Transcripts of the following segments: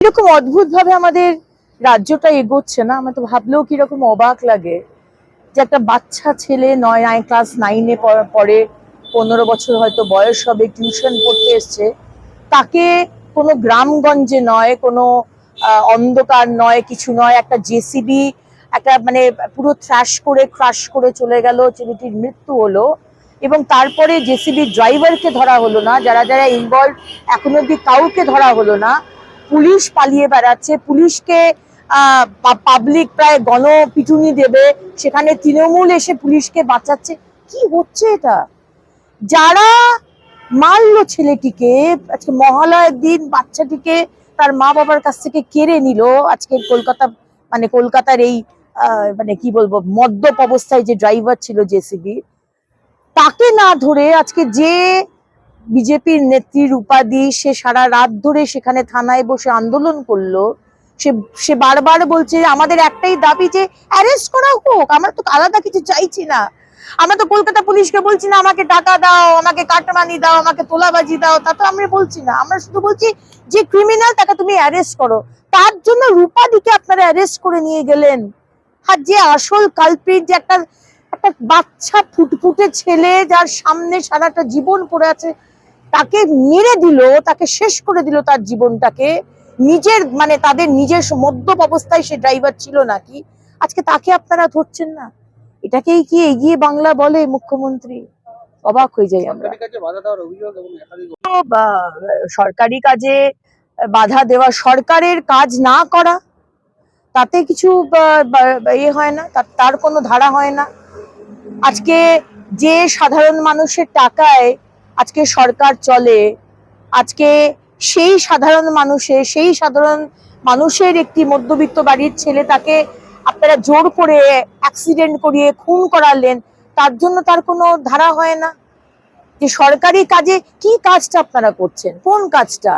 এরকম অদ্ভুত ভাবে আমাদের রাজ্যটা এগোচ্ছে না, আমার তো ভাবলেও কিরকম অবাক লাগে যে একটা বাচ্চা ছেলে ক্লাস 9-এ পড়ে, 15 বছর হয়তো বয়স হবে, টিউশন পড়তে এসছে, তাকে কোনো গ্রামগঞ্জে নয়, কোনো অন্ধকার নয়, কিছু নয়, একটা জেসিবি একটা মানে পুরো ক্রাশ করে চলে গেল, ছেলেটির মৃত্যু হলো। এবং তারপরে জেসিবি ড্রাইভারকে ধরা হলো না, যারা যারা ইনভলভ এখনো অব্দি কাউকে ধরা হলো না। পুলিশ পালিয়ে বেড়াচ্ছে, পুলিশকে পাবলিক প্রায় গণপিটুনি দেবে, সেখানে তৃণমূল এসে পুলিশকে বাঁচাচ্ছে। কি হচ্ছে এটা? যারা মারলো ছেলেটিকে, আজকে মহালয়ের দিন বাচ্চাটিকে তার মা বাবার কাছ থেকে কেড়ে নিল, আজকে কলকাতার এই মানে কি বলবো মদ্যপ অবস্থায় যে ড্রাইভার ছিল জেসিবি, তাকে না ধরে আজকে যে বিজেপির নেত্রীর উপাধি, সে সারা রাত ধরে সেখানে থানায় বসে আন্দোলন করলো। সে বারবার বলছে আমাদের একটাই দাবি যে অ্যারেস্ট করা হোক, আমরা তো আলাদা কিছু চাইছি না, আমরা তো কলকাতা পুলিশকে বলছি না আমাকে টাকা দাও, আমাকে কাটমানি দাও, আমাকে তোলাবাজি দাও, তা তো আমরা বলছি না, আমরা শুধু বলছি যে ক্রিমিনাল তাকে তুমি অ্যারেস্ট করো। তার জন্য রূপাদিকে আপনারা অ্যারেস্ট করে নিয়ে গেলেন। আর যে আসল কালপ্রিট, যে একটা বাচ্চা ফুটফুটে ছেলে যার সামনে সারাটা জীবন পড়ে আছে, তাকে মেরে দিল, তাকে শেষ করে দিল তার জীবনটাকে। নিজের মানে তাদের নিজের মদ্যপ অবস্থায় সে ড্রাইভার ছিল নাকি, আজকে তাকে আপনারা ধরছেন না? এটাকেই কি এগিয়ে বাংলা বলে মুখ্যমন্ত্রী? অবাক হয়ে যাই আমরা। সরকারি কাজে বাধা দেওয়া, সরকারের কাজ না করা, তাতে কিছু ইয়ে হয় না, তার কোনো ধারা হয় না। আজকে যে সাধারণ মানুষের টাকায় আজকে সরকার চলে, আজকে সেই সাধারণ মানুষের একটি মধ্যবিত্ত বাড়ির ছেলে, তাকে আপনারা জোর করে অ্যাক্সিডেন্ট করিয়ে খুন করালেন, তার জন্য তার কোনো ধারা হয় না। যে সরকারি কাজে কি কাজটা আপনারা করছেন, কোন কাজটা?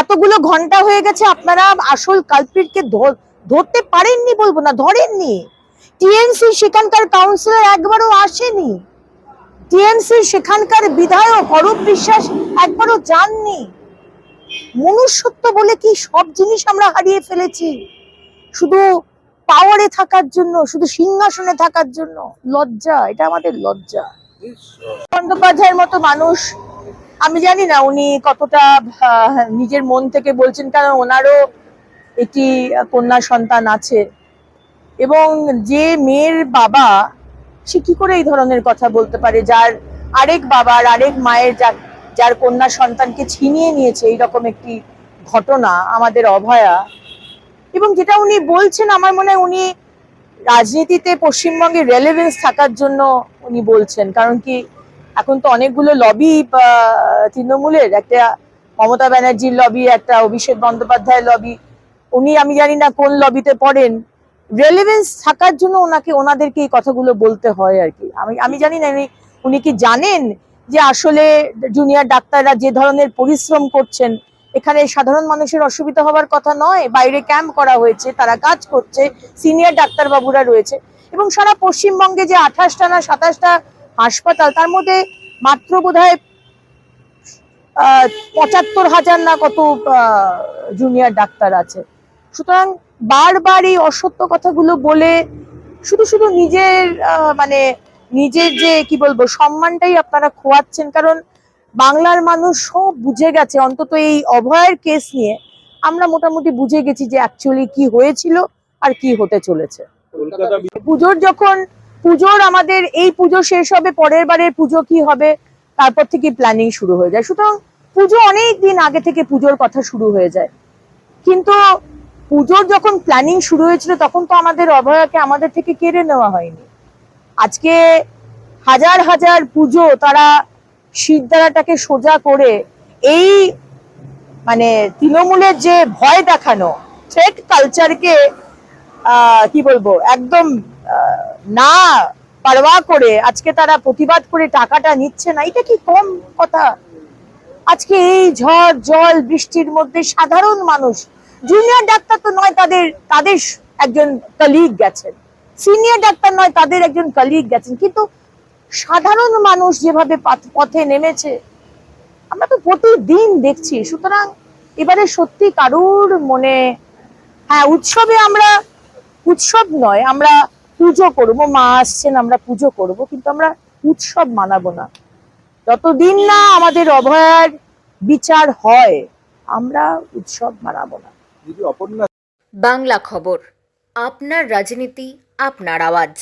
এতগুলো ঘন্টা হয়ে গেছে, আপনারা আসল কালপ্রিটকে ধরতে পারেননি, বলবো না ধরেননি। টিএমসি সেখানকার কাউন্সিলর একবারও আসেনি, টিএমসি সেখানকার বিধায়ক অরূপ বিশ্বাস একবারও যাননি। মনুষ্যত্ব বলে কি সব জিনিস আমরা হারিয়ে ফেলেছি শুধু পাওয়ারে থাকার জন্য, শুধু সিংহাসনে থাকার জন্য। লজ্জা, এটা আমাদের লজ্জা। বন্দ্যোপাধ্যায়ের মতো মানুষ, আমি জানি না উনি কতটা নিজের মন থেকে বলছেন, কারণ ওনারও একটি কন্যা সন্তান আছে, এবং যে মেয়ের বাবা, সে কি করে এই ধরনের কথা বলতে পারে, যার আরেক বাবার আরেক মায়ের যার কন্যা সন্তানকে ছিনিয়ে নিয়েছে এইরকম একটি ঘটনা আমাদের অভয়া। এবং যেটা উনি বলছেন, আমার মনে হয় উনি রাজনীতিতে পশ্চিমবঙ্গের রেলেভেন্স থাকার জন্য উনি বলছেন। কারণ কি, এখন তো অনেকগুলো লবি তৃণমূলের, একটা মমতা ব্যানার্জির লবি, একটা অভিষেক বন্দ্যোপাধ্যায়ের লবি, উনি আমি জানি না কোন লবিতে পড়েন। রেলেভেন্স থাকার জন্য ওনাদেরকে এই কথাগুলো বলতে হয় আর কি। আমি জানি না উনি কি জানেন যে আসলে জুনিয়র ডাক্তাররা যে ধরনের পরিশ্রম করছেন, এখানে সাধারণ মানুষের অসুবিধা হওয়ার কথা নয়। বাইরে ক্যাম্প করা হয়েছে, তারা কাজ করছে, সিনিয়র ডাক্তারবাবুরা রয়েছে, এবং সারা পশ্চিমবঙ্গে যে 28টা না 27টা হাসপাতাল, তার মধ্যে মাত্র বোধহয় 75,000 না কত জুনিয়র ডাক্তার আছে। সুতরাং বারবার এই অসত্য কথাগুলো বলে শুধু নিজের মানে নিজের যে কি বলবো সম্মানটাই আপনারা খোয়াচ্ছেন। কারণ বাংলার মানুষ সব বুঝে গেছে, অন্তত এই অভয়ের কেস নিয়ে আমরা মোটামুটি বুঝে গেছি যে অ্যাকচুয়ালি কি হয়েছিল আর কি হতে চলেছে। পুজোর আমাদের এই পুজো শেষ হবে, পরের বারের পুজো কি হবে তারপর থেকে প্ল্যানিং শুরু হয়ে যায়। সুতরাং পুজো অনেক দিন আগে থেকে পুজোর কথা শুরু হয়ে যায়, কিন্তু পুজোর যখন প্ল্যানিং শুরু হয়েছিল তখন তো আমাদের অভয়াকে আমাদের থেকে কেড়ে নেওয়া হয়নি। আজকে হাজার হাজার পুজো তারা শিরদাঁড়াটাকে সোজা করে এই মানে তৃণমূলের যে ভয় দেখানো থ্রেট কালচারকে কি বলবো একদম না পারওয়া করে আজকে তারা প্রতিবাদ করে টাকাটা নিচ্ছে না, এটা কি কম কথা? আজকে এই ঝড় জল বৃষ্টির মধ্যে সাধারণ মানুষ, জুনিয়র ডাক্তার তো নয়, তাদের একজন কলিগ গেছেন, সিনিয়র ডাক্তার নয়, তাদের একজন কলিগ গেছেন, কিন্তু সাধারণ মানুষ যেভাবে পথে নেমেছে আমরা তো প্রতিদিন দেখছি। সুতরাং এবারে সত্যি কারুর মনে, হ্যাঁ উৎসবে আমরা, উৎসব নয়, আমরা পুজো করবো, মা আসছেন আমরা পুজো করব, কিন্তু আমরা উৎসব মানাবো না। যতদিন না আমাদের অভয়ার বিচার হয় আমরা উৎসব মানাবো না। বাংলা খবর, আপনার রাজনীতি, আপনার আওয়াজ।